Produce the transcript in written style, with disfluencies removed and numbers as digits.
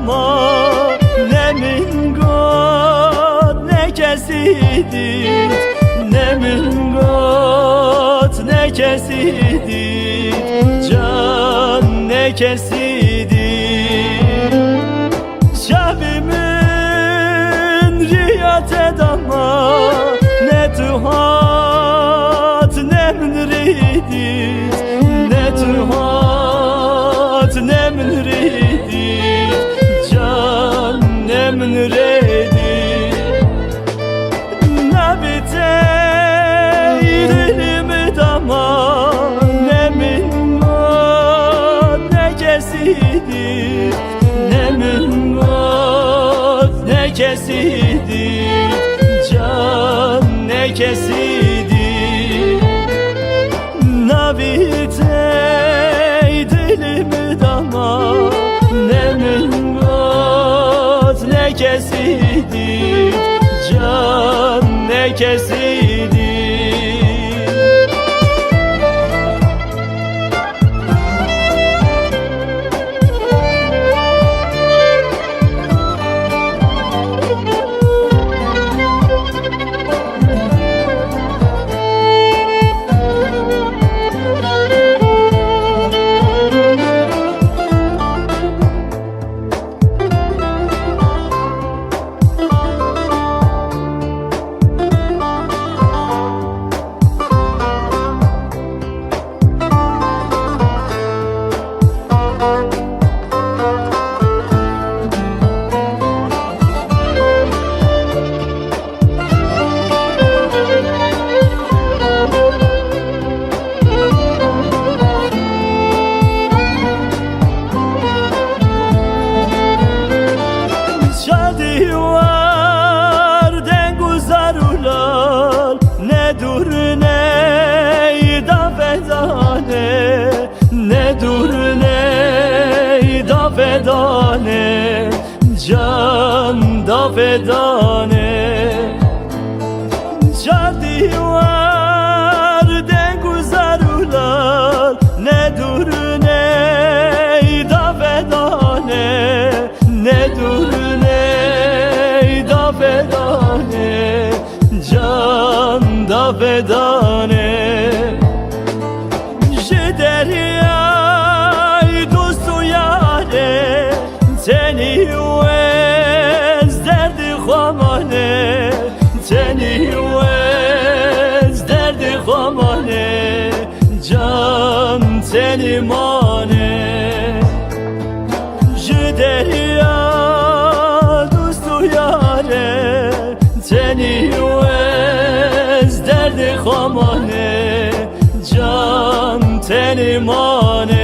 dama ne min got ne kesidit, ne min got ne kesidit, can ne kesidit. Şabimin riyat dama ne tuhat ne min ridit, ne tuhat ne min ridit, can ne min ridit. Nabite ilim dama ne min got ne kesidit, ne min got ne kesidit, can ne kesidit. Nabite dilim dama ne min got ne kesidit, can ne kesidit. Ne dur ne da fedane, can da fedane. Şadi var de guzarular, ne dur ne da fedane, ne dur ne da fedane, can da fedane. Seni vez derdi khamane, seni vez derdi khamane, can seni mane. Jideriya dostu yare, seni vez derdi khamane, can seni mane.